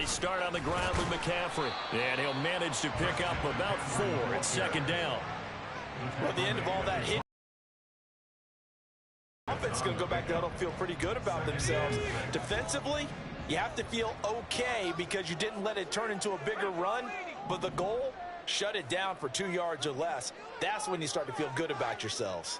They start on the ground with McCaffrey. And he'll manage to pick up about 4 at second down. Well, at the end of all that hit, offense is going to go back to huddle, feel pretty good about themselves. Defensively, you have to feel okay because you didn't let it turn into a bigger run. But the goal, shut it down for 2 yards or less. That's when you start to feel good about yourselves.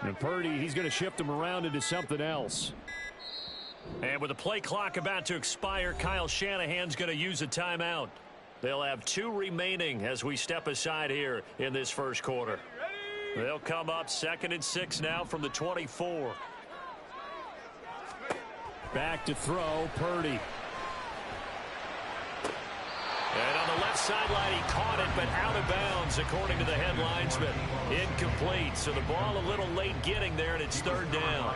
And Purdy, he's going to shift him around into something else. And with the play clock about to expire, Kyle Shanahan's going to use a timeout. They'll have 2 remaining as we step aside here in this first quarter. They'll come up 2nd and 6 now from the 24. Back to throw, Purdy. And on the left sideline, he caught it, but out of bounds, according to the head linesman. Incomplete, so the ball a little late getting there, and it's 3rd down.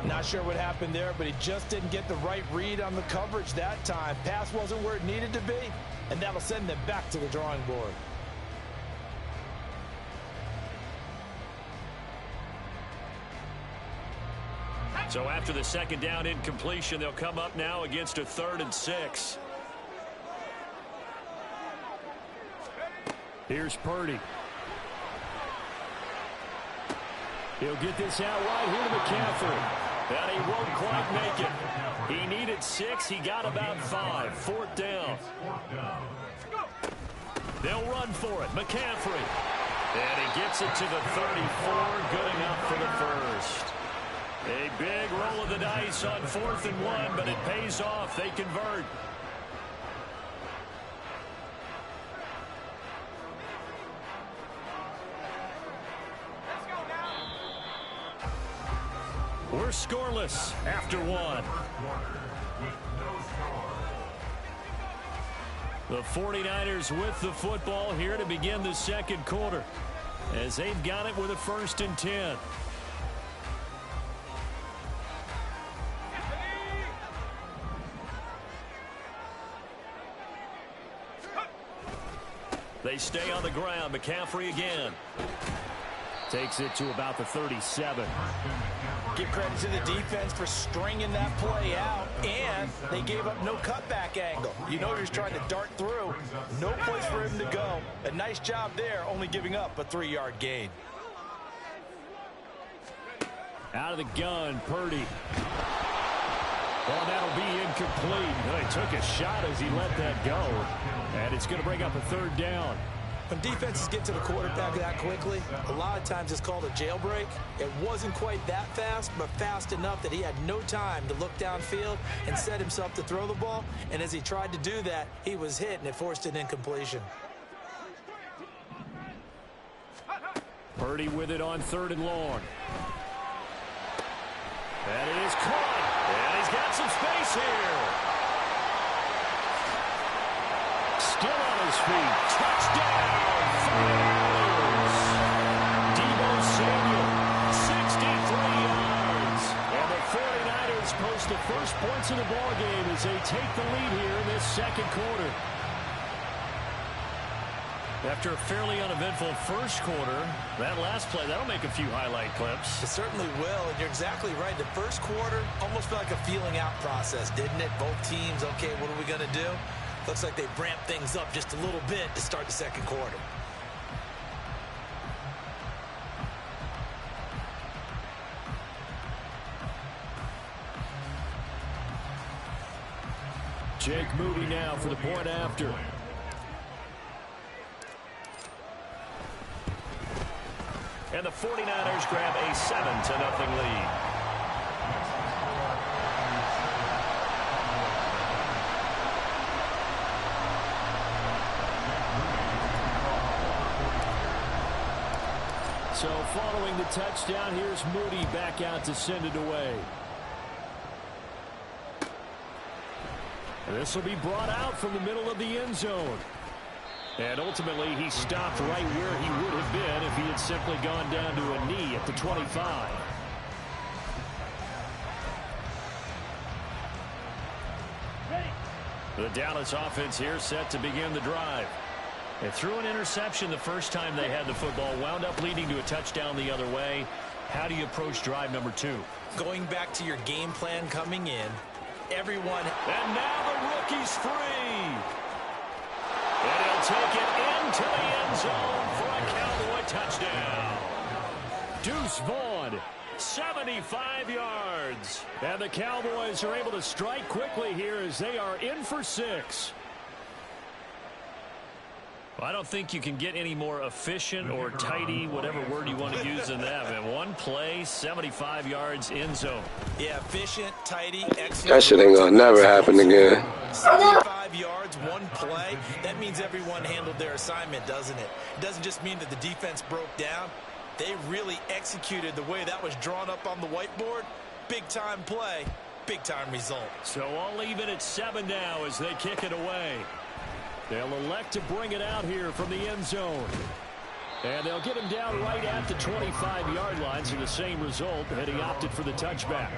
Not sure what happened there, but he just didn't get the right read on the coverage that time. Pass wasn't where it needed to be, and that'll send them back to the drawing board. So after the 2nd down incompletion, they'll come up now against a 3rd and 6. Here's Purdy. He'll get this out wide here to McCaffrey. And he won't quite make it. He needed 6. He got about 5. 4th down. They'll run for it. McCaffrey. And he gets it to the 34. Good enough for the first. A big roll of the dice on 4th and 1, but it pays off. They convert. We're scoreless after 1. The 49ers with the football here to begin the 2nd quarter, as they've got it with a 1st and 10. They stay on the ground. McCaffrey again. Takes it to about the 37. Give credit to the defense for stringing that play out, and they gave up no cutback angle. You know he was trying to dart through. No place for him to go. A nice job there, only giving up a 3-yard gain. Out of the gun, Purdy. Well, that'll be incomplete. He took a shot as he let that go. And it's going to bring up a 3rd down. When defenses get to the quarterback that quickly, a lot of times it's called a jailbreak. It wasn't quite that fast, but fast enough that he had no time to look downfield and set himself to throw the ball. And as he tried to do that, he was hit, and it forced an incompletion. Purdy with it on 3rd and long. And it is caught. And he's got some space here. Still on his feet. Touchdown. Deebo Samuel, 63 yards. And the 49ers post the first points of the ballgame as they take the lead here in this 2nd quarter. After a fairly uneventful first quarter, that last play, that'll make a few highlight clips. It certainly will, and you're exactly right. The first quarter almost felt like a feeling out process, didn't it? Both teams, okay, what are we going to do? Looks like they ramped things up just a little bit to start the 2nd quarter. Jake Moody now for the point after. And the 49ers grab a 7-0 lead. So following the touchdown, here's Moody back out to send it away. And this will be brought out from the middle of the end zone. And ultimately, he stopped right where he would have been if he had simply gone down to a knee at the 25. The Dallas offense here set to begin the drive. They threw an interception the first time they had the football, wound up leading to a touchdown the other way. How do you approach drive number 2? Going back to your game plan coming in, everyone. And now the rookie's free. And he'll take it into the end zone for a Cowboy touchdown. Deuce Vaughn, 75 yards. And the Cowboys are able to strike quickly here as they are in for 6. Well, I don't think you can get any more efficient or tidy, whatever word you want to use in that. Man, one play, 75 yards in zone. Yeah, efficient, tidy, excellent. That shit ain't gonna never happen again. 75 yards, one play. That means everyone handled their assignment, doesn't it? It doesn't just mean that the defense broke down. They really executed the way that was drawn up on the whiteboard. Big-time play, big-time result. So I'll leave it at 7 now as they kick it away. They'll elect to bring it out here from the end zone. And they'll get him down right at the 25-yard line, so the same result, and he opted for the touchback.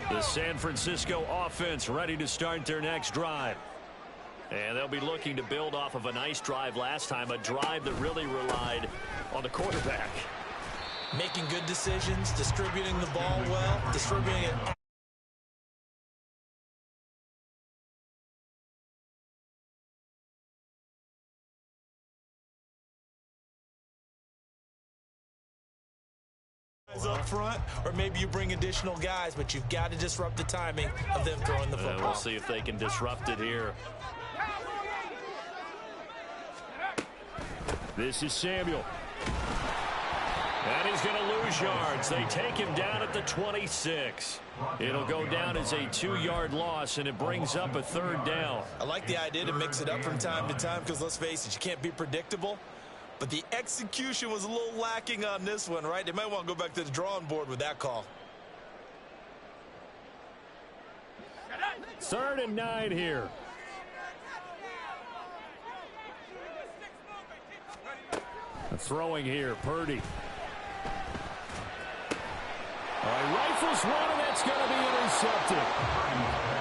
The San Francisco offense ready to start their next drive. And they'll be looking to build off of a nice drive last time, a drive that really relied on the quarterback. Making good decisions, distributing the ball well, distributing it. Up front, or maybe you bring additional guys, but you've got to disrupt the timing of them throwing the football. We'll see if they can disrupt it here. This is Samuel. And he's going to lose yards. They take him down at the 26. It'll go down as a 2-yard loss, and it brings up a 3rd down. I like the idea to mix it up from time to time because, let's face it, you can't be predictable. But the execution was a little lacking on this one, right? They might want to go back to the drawing board with that call. 3rd and 9 here. Throwing here, Purdy. Rifles one, and that's going to be intercepted.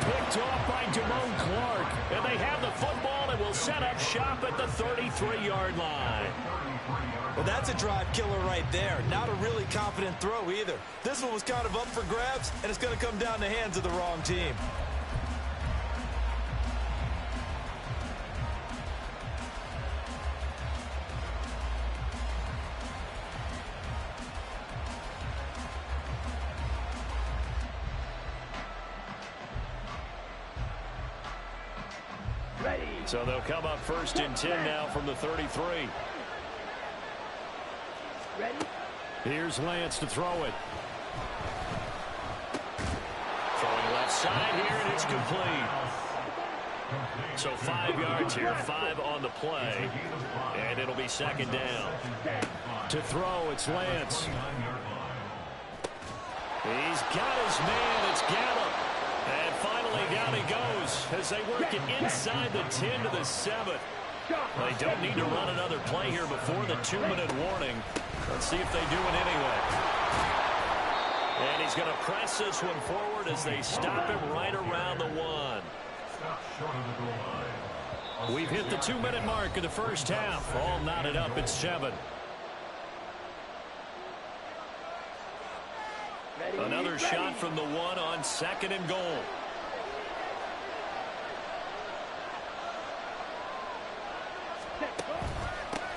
Picked off by Damone Clark. And they have the football and will set up shop at the 33-yard line. Well, that's a drive killer right there. Not a really confident throw either. This one was kind of up for grabs, and it's going to come down the hands of the wrong team. So they'll come up 1st and 10 now from the 33. Ready? Here's Lance to throw it. Throwing left side here, and it's complete. So 5 yards here, 5 on the play. And it'll be 2nd down. To throw, it's Lance. He's got his man, it's Gallup. And finally down he goes as they work it inside the 10 to the 7. They don't need to run another play here before the 2-minute warning. Let's see if they do it anyway. And he's going to press this one forward as they stop him right around the 1. We've hit the 2-minute mark of the first half. All knotted up at 7. Another shot from the 1 on 2nd and goal.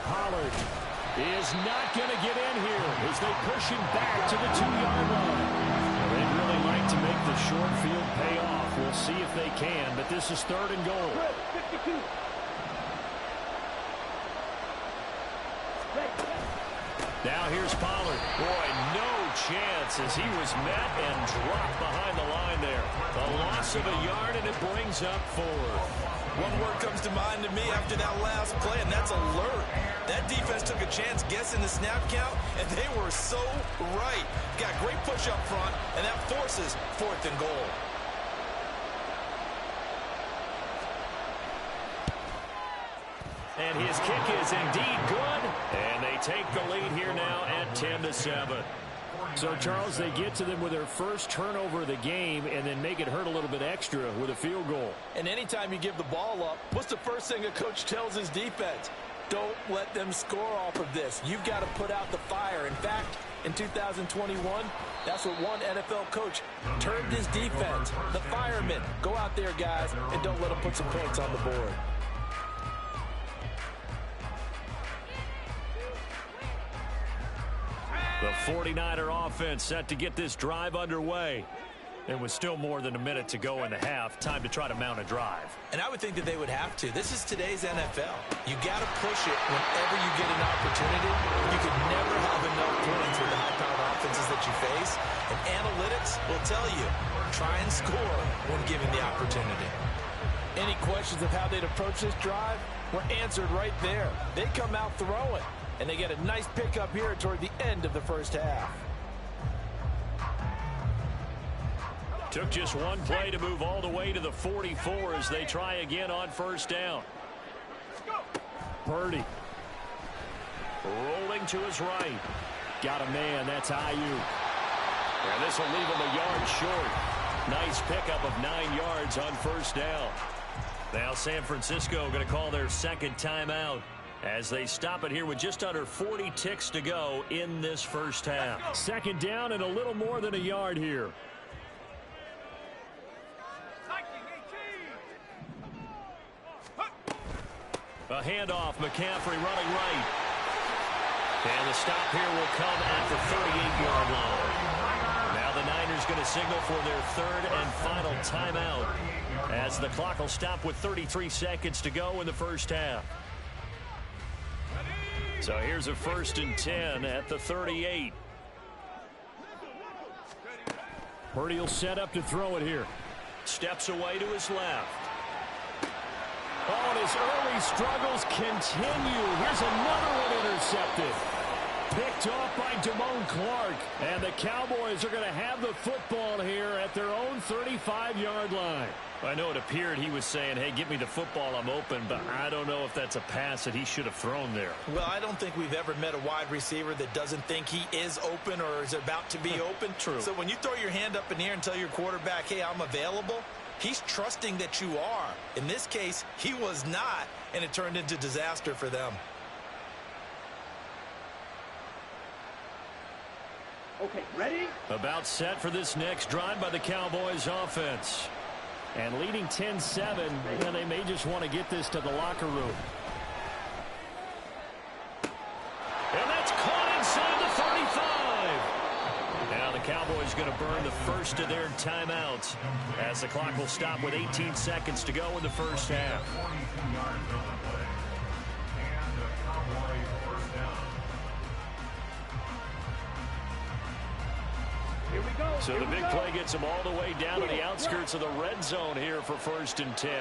Pollard is not going to get in here as they push him back to the 2-yard line. They'd really like to make the short field pay off. We'll see if they can, but this is 3rd and goal. 52. Now here's Pollard. Boy, no chance as he was met and dropped behind the line there. A loss of a yard, and it brings up 4. One word comes to mind to me after that last play, and that's alert. That defense took a chance guessing the snap count, and they were so right. Got great push up front, and that forces 4th and goal. And his kick is indeed good. And they take the lead here now at 10 to 7. So, Charles, they get to them with their first turnover of the game and then make it hurt a little bit extra with a field goal. And anytime you give the ball up, what's the first thing a coach tells his defense? Don't let them score off of this. You've got to put out the fire. In fact, in 2021, that's what one NFL coach termed his defense, the firemen. Go out there, guys, and don't let them put some points on the board. The 49er offense set to get this drive underway. There was still more than a minute to go in the half. Time to try to mount a drive. And I would think that they would have to. This is today's NFL. You got to push it whenever you get an opportunity. You can never have enough points with the high-powered offenses that you face. And analytics will tell you, try and score when given the opportunity. Any questions of how they'd approach this drive were answered right there. They come out throwing, and they get a nice pickup here toward the end of the first half. Took just one play to move all the way to the 44 as they try again on first down. Purdy. Rolling to his right. Got a man. That's Ayuk. And this will leave him a yard short. Nice pickup of 9 yards on first down. Now San Francisco going to call their second timeout as they stop it here with just under 40 ticks to go in this first half. Second down and a little more than a yard here. A handoff, McCaffrey running right. And the stop here will come at the 38-yard line. Now the Niners going to signal for their third and final timeout as the clock will stop with 33 seconds to go in the first half. So here's a 1st and 10 at the 38. Purdy will set up to throw it here. Steps away to his left. Oh, and his early struggles continue. Here's another one intercepted. Picked off by Damone Clark. And the Cowboys are going to have the football here at their own 35-yard line. I know it appeared he was saying, hey, give me the football, I'm open, but I don't know if that's a pass that he should have thrown there. Well, I don't think we've ever met a wide receiver that doesn't think he is open or is about to be open. True. So when you throw your hand up in the air and tell your quarterback, hey, I'm available, he's trusting that you are. In this case, he was not, and it turned into disaster for them. Okay, ready? About set for this next drive by the Cowboys offense. And leading 10-7, and they may just want to get this to the locker room. And that's caught inside the 35. Now the Cowboys going to burn the first of their timeouts as the clock will stop with 18 seconds to go in the first half. Here we go. So the big play gets them all the way down to the outskirts of the red zone here for 1st and 10.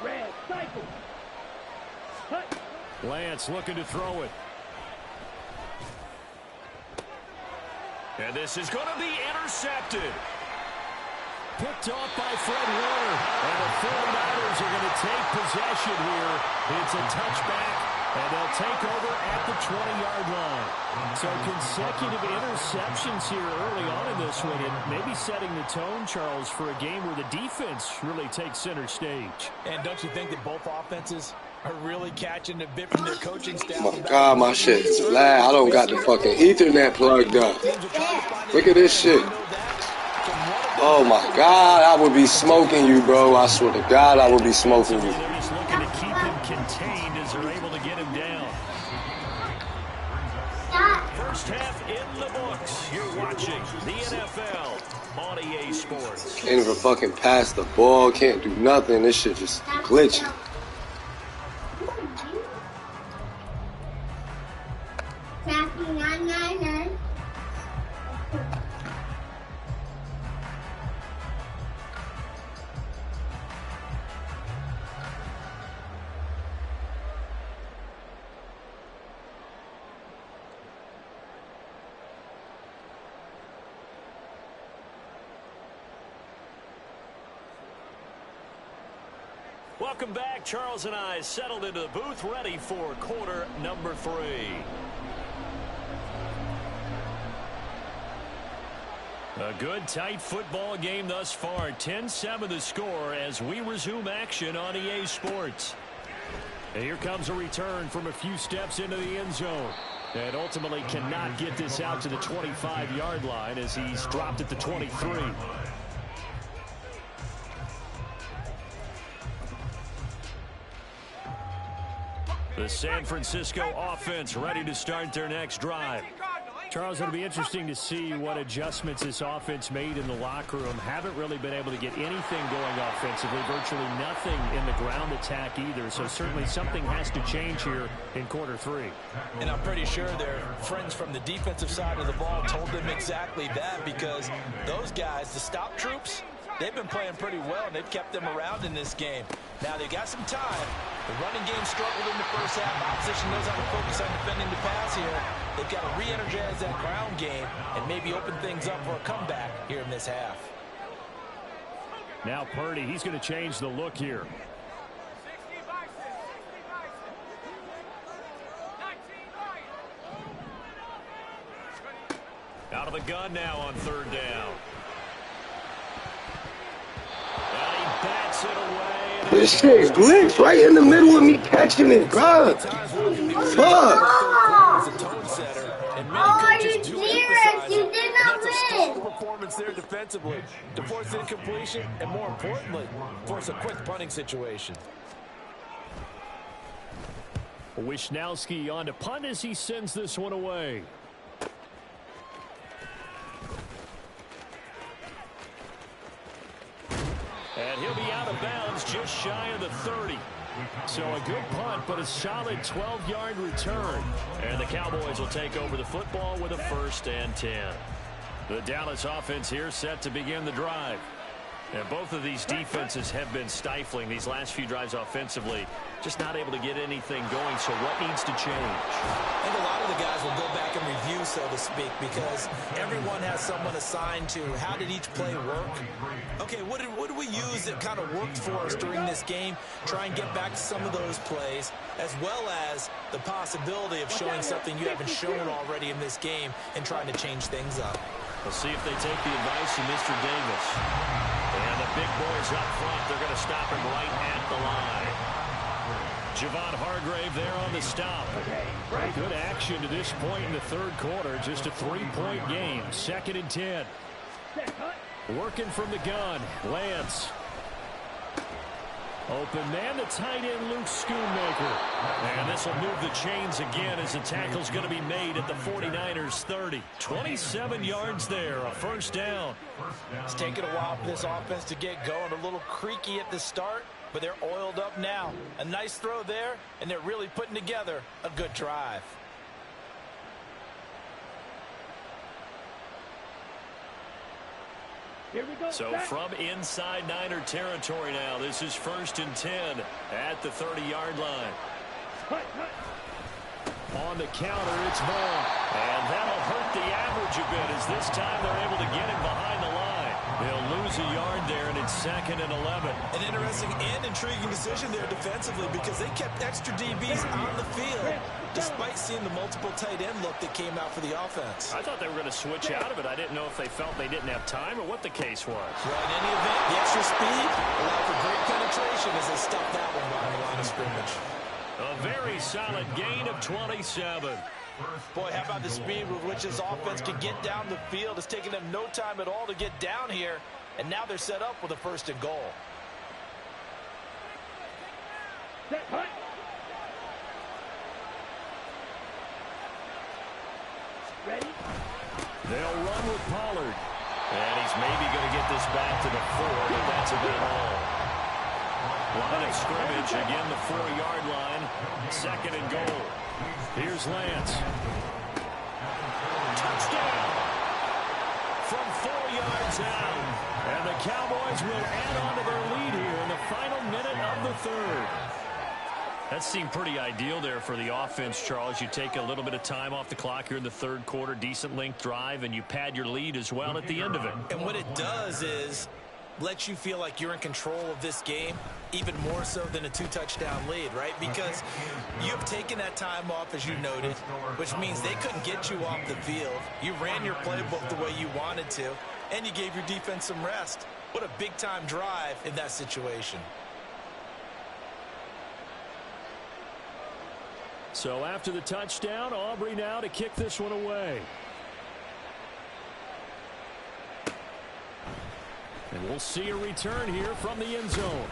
Red cycle. Cut. Lance looking to throw it. And this is going to be intercepted. Picked off by Fred Warner. And the 49ers are going to take possession here. It's a touchback. And they'll take over at the 20-yard line. So consecutive interceptions here early on in this one, and maybe setting the tone, Charles, for a game where the defense really takes center stage. And don't you think that both offenses are really catching a bit from their coaching staff? Oh my God, my shit is loud. I don't got the fucking Ethernet plugged up. Look at this shit. Oh my God, I would be smoking you, bro. I swear to God, I would be smoking you. They're just looking to keep him contained as they're able to get him down. First half in the books. You're watching the NFL on EA Sports. Can't even fucking pass the ball. Can't do nothing. This shit just glitching. Welcome back. Charles and I settled into the booth, ready for quarter number 3. A good, tight football game thus far. 10-7 the score as we resume action on EA Sports. And here comes a return from a few steps into the end zone. And ultimately cannot get this out to the 25-yard line as he's dropped at the 23. The San Francisco offense ready to start their next drive. Charles, it'll be interesting to see what adjustments this offense made in the locker room. Haven't really been able to get anything going offensively, virtually nothing in the ground attack either. So certainly something has to change here in quarter three. And I'm pretty sure their friends from the defensive side of the ball told them exactly that, because those guys, the stop troops, they've been playing pretty well, and they've kept them around in this game. Now, they got some time. The running game struggled in the first half. Opposition knows how to focus on defending the pass here. They've got to re-energize that ground game and maybe open things up for a comeback here in this half. Now Purdy, he's going to change the look here. Out of the gun now on third down. And he bats it away. This shit glitched right in the middle of me catching it, bro. Fuck. Oh, you serious? You did not win. Performance there defensively to force incompletion and, more importantly, force a quick punting situation. Wisnowski on to punt as he sends this one away. And he'll be out of bounds just shy of the 30. So a good punt, but a solid 12-yard return. And the Cowboys will take over the football with a 1st and 10. The Dallas offense here set to begin the drive. And both of these defenses have been stifling these last few drives offensively. Just not able to get anything going, so what needs to change? I think a lot of the guys will go back and review, so to speak, because everyone has someone assigned to how did each play work. Okay, what did we use that kind of worked for us during this game? Try and get back to some of those plays, as well as the possibility of showing something you haven't shown already in this game and trying to change things up. We'll see if they take the advice of Mr. Davis. And the big boys up front, they're going to stop him right at the line. Javon Hargrave there on the stop. Good action to this point in the third quarter. Just a 3-point game. 2nd and 10. Working from the gun. Lance. Open man, the tight end, Luke Schoonmaker. And this will move the chains again as the tackle's going to be made at the 49ers 30. 27 yards there, a 1st down. It's taken a while for this offense to get going. A little creaky at the start, but they're oiled up now. A nice throw there, and they're really putting together a good drive. Here we go. So from inside Niner territory now, this is 1st and 10 at the 30-yard line. On the counter, it's Vaughn. And that'll hurt the average a bit as this time they're able to get him behind the line. They'll lose a yard there, and it's 2nd and 11. An interesting and intriguing decision there defensively, because they kept extra DBs on the field despite seeing the multiple tight end look that came out for the offense. I thought they were going to switch out of it. I didn't know if they felt they didn't have time or what the case was. Well, in any event, the extra speed allowed for great penetration as they stuffed that one behind the line of scrimmage. A very solid gain of 27. Boy, how about the speed with which this offense can get down the field? It's taken them no time at all to get down here, and now they're set up with a 1st and goal. Ready? They'll run with Pollard. And he's maybe going to get this back to the 4, but that's about all. Line of scrimmage, again the 4-yard line. 2nd and goal. Here's Lance. Touchdown! From 4 yards out. And the Cowboys will add on to their lead here in the final minute of the 3rd. That seemed pretty ideal there for the offense, Charles. You take a little bit of time off the clock here in the 3rd quarter, decent length drive, and you pad your lead as well at the end of it. And what it does is let you feel like you're in control of this game, even more so than a 2-touchdown lead, right? Because you've taken that time off, as you noted, which means they couldn't get you off the field. You ran your playbook the way you wanted to. and you gave your defense some rest. What a big-time drive in that situation. So after the touchdown, Aubrey now to kick this one away. And we'll see a return here from the end zone.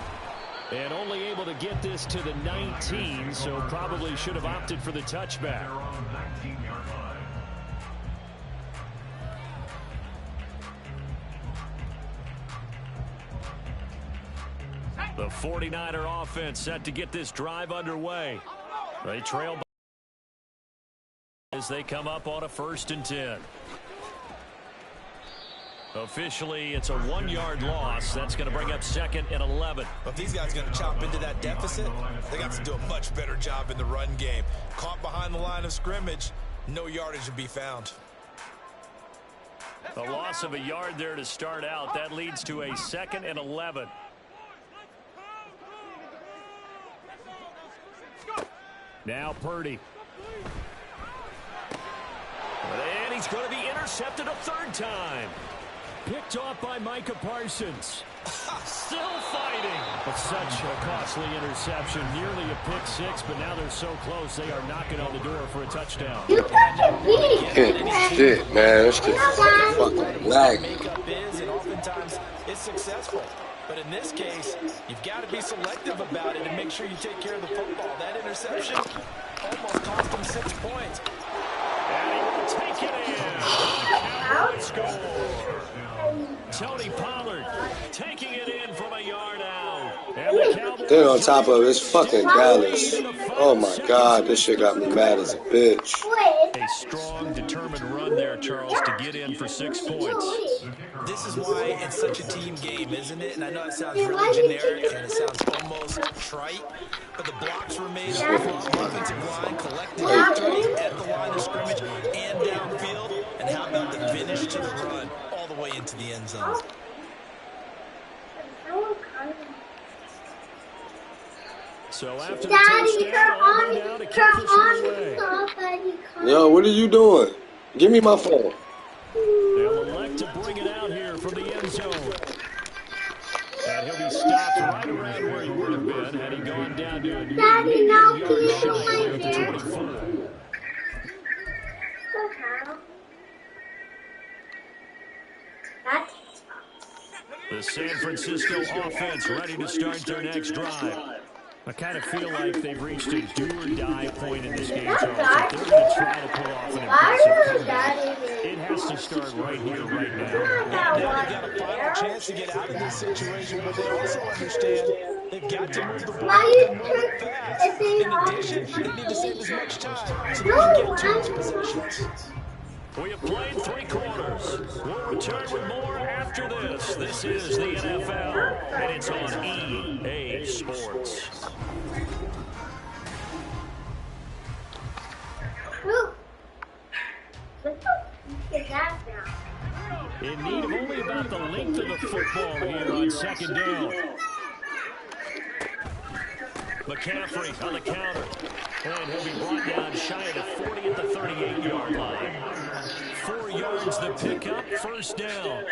And only able to get this to the 19, so probably should have opted for the touchback. The 49er offense set to get this drive underway. They trail as they come up on a 1st and 10. Officially, it's a 1-yard loss. That's going to bring up 2nd and 11. But if these guys are going to chop into that deficit, they got to do a much better job in the run game. Caught behind the line of scrimmage, no yardage to be found. A loss of a yard there to start out. That leads to a 2nd and 11. Now Purdy. And he's going to be intercepted a 3rd time. Picked off by Micah Parsons. Still fighting. But such a costly interception. Nearly a pick 6, but now they're so close they are knocking on the door for a touchdown. Shit, man. It's just fucking lag. Makeup is, and oftentimes it's successful. But in this case, you've got to be selective about it and make sure you take care of the football. That interception almost cost him 6 points. And he will take it in. Cowboys score. Tony Pollard taking it in from a yard out. And the Cowboys Then on top of it, it's fucking Dallas. Oh my God, this shit got me mad as a bitch. A strong, determined run there, Charles, to get in for 6 points. This is why it's such a team game, isn't it? And I know it sounds really generic and it sounds almost trite, but the blocks were made from the offensive line, collected victory at the line of scrimmage and downfield. And how about the finish to the run all the way into the end zone? So after the touchdown, Aubrey now to kick this one away. Yo, what are you doing? Give me my phone. They'll elect to bring it out here from the end zone. And he'll be stopped right around where he would have been had he gone down to a Daddy, now yard can you shy hold my there at the hair? 24. The San Francisco offense ready to start their next drive. I kind of feel like they've reached a do-or-die point in this game, Charles. If they're going to try to pull off an impressive comeback, it has to start right here, right now. Now they've got a final chance to get out of this situation, but they also understand they've got to move the ball and move it fast. In addition, they need to save as much time so they can get to those positions. We have played 3 quarters. We'll return with more after this. This is the NFL, and it's on EA Sports. In need of only about the length of the football here on 2nd down. McCaffrey on the counter. And he'll be brought down shy of the 40 at the 38-yard line. 4 yards the pickup, 1st down.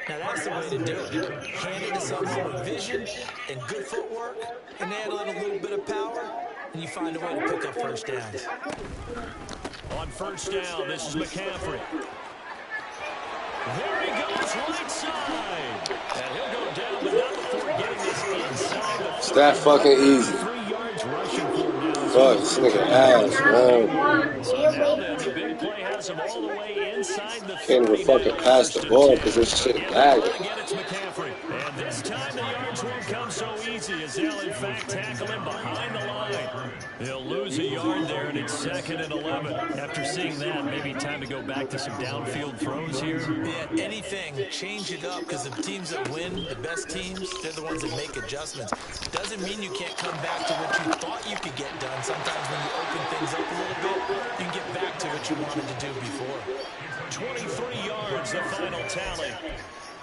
Now that's the way to do it. Hand it to someone with vision and good footwork, and add a little bit of power, and you find a way to pick up 1st downs. On 1st down, this is McCaffrey. There he goes, right side. And he'll go down, but not before getting this inside the 30. It's that fucking easy. 3 yards rushing for him now. Fuck, this nigga ass, man. So now then, the big play has him all the way inside the 30. Can't even fucking pass the ball because this shit lagging. Again, it's McCaffrey. And this time the yards won't come so easy as they'll in fact tackle him behind the line. He'll lose a yard there, and it's 2nd and 11. After seeing that, maybe time to go back to some downfield throws here. Yeah, anything, change it up, because the teams that win, the best teams, they're the ones that make adjustments. Doesn't mean you can't come back to what you thought you could get done. Sometimes when you open things up a little bit, you can get back to what you wanted to do before. 23 yards, the final tally.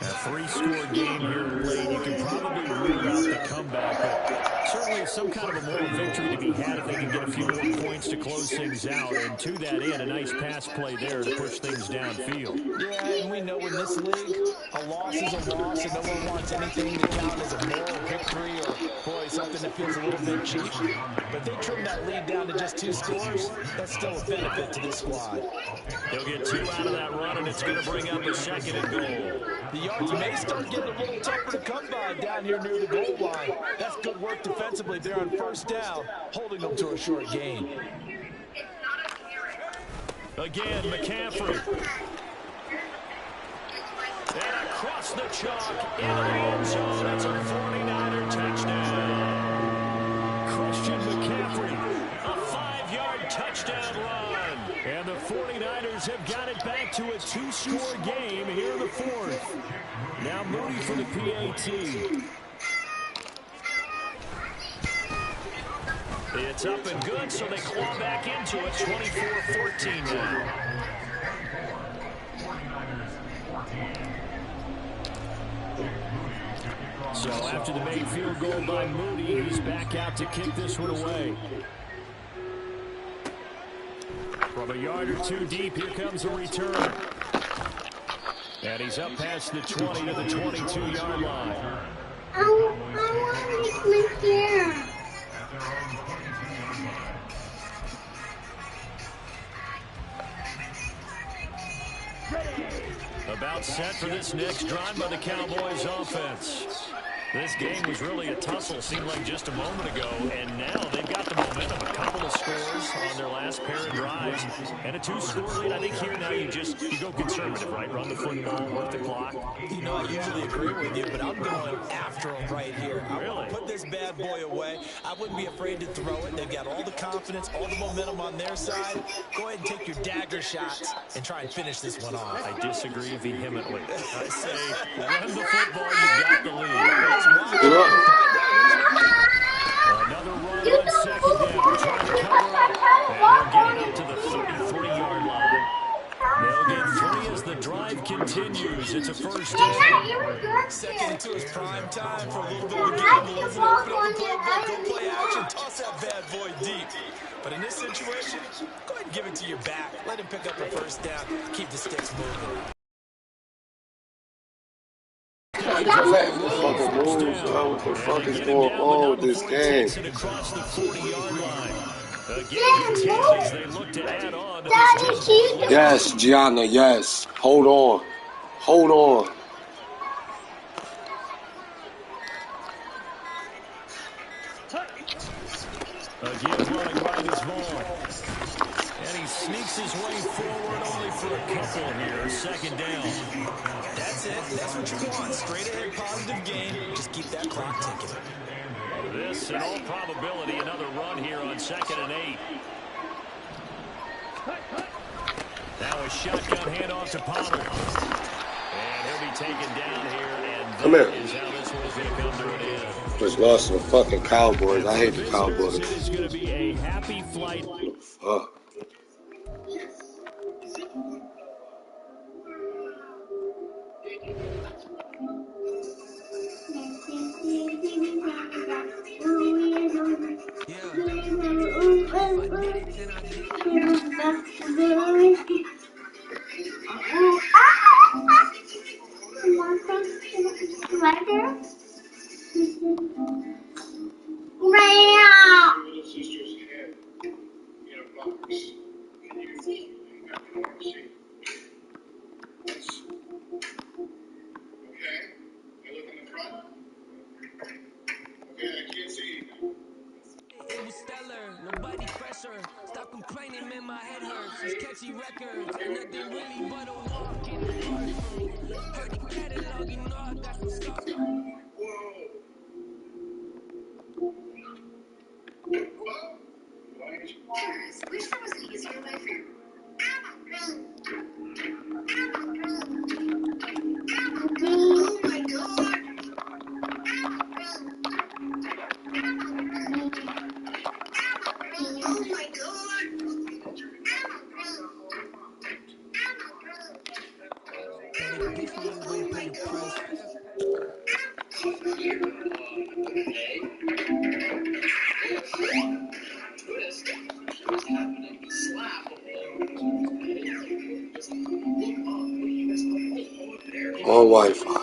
A 3-score game here late. You can probably rule out the comeback, but Certainly some kind of a moral victory to be had if they can get a few more points to close things out. And to that end, a nice pass play there to push things downfield. Yeah, and we know in this league, a loss is a loss, and no one wants anything to count as a moral victory or, boy, something that feels a little bit cheap. But if they trim that lead down to just 2 scores, that's still a benefit to this squad. He'll get 2 out of that run, and it's going to bring up a second and goal. The yards may start getting a little tougher to come by down here near the goal line. That's good work defensively there on first down, holding them to a short gain. Again, McCaffrey. And across the chalk, into the end zone. That's a 49er touchdown. Christian McCaffrey, a 5-yard touchdown run. And the 49ers have got it back to a 2-score game here in the 4th. Now Moody for the PAT. It's up and good, so they claw back into it, 24-14 now. So after the made field goal by Moody, he's back out to kick this one away. From a yard or 2 deep, here comes a return. And he's up past the 20 to the 22-yard line. I want to click here. About set for this next drive by the Cowboys offense. This game was really a tussle, seemed like just a moment ago, and now they've got the momentum. A couple of scores on their last pair of drives, and a 2-score lead. I think here now you go conservative, right? Run the football, work the clock. You know, I usually agree with you, but I'm going after him right here. Really? Put this bad boy away. I wouldn't be afraid to throw it. They've got all the confidence, all the momentum on their side. Go ahead and take your dagger shots and try and finish this one off. I disagree vehemently. I say run the football, you've got the lead. Get up. Another run on second down, trying to cover up. And they'll get it up to the 33-yard line. They'll get 3 as the drive continues. It's a first down. Second into his prime time for a little bit of a gamble, isn't it? Open up the playbook, go play action, toss that bad boy deep. But in this situation, go ahead and give it to your back. Let him pick up a first down. Keep the sticks moving. What the fuck is going on with this game? Yes, Gianna, yes. Hold on. Hold on. Again, running right his ball. And he sneaks his way forward only for a couple here. Second down. That's it. That's what you want. Straight ahead, positive game. Just keep that clock ticking. This, in all probability, another run here on 2nd and 8. Now a shotgun handoff to Pollard. And he'll be taken down here. And that is how this one's going to come to an end. Just lost to the fucking Cowboys. I hate the Cowboys. It is going to be a happy flight. Fuck. On Wi-Fi.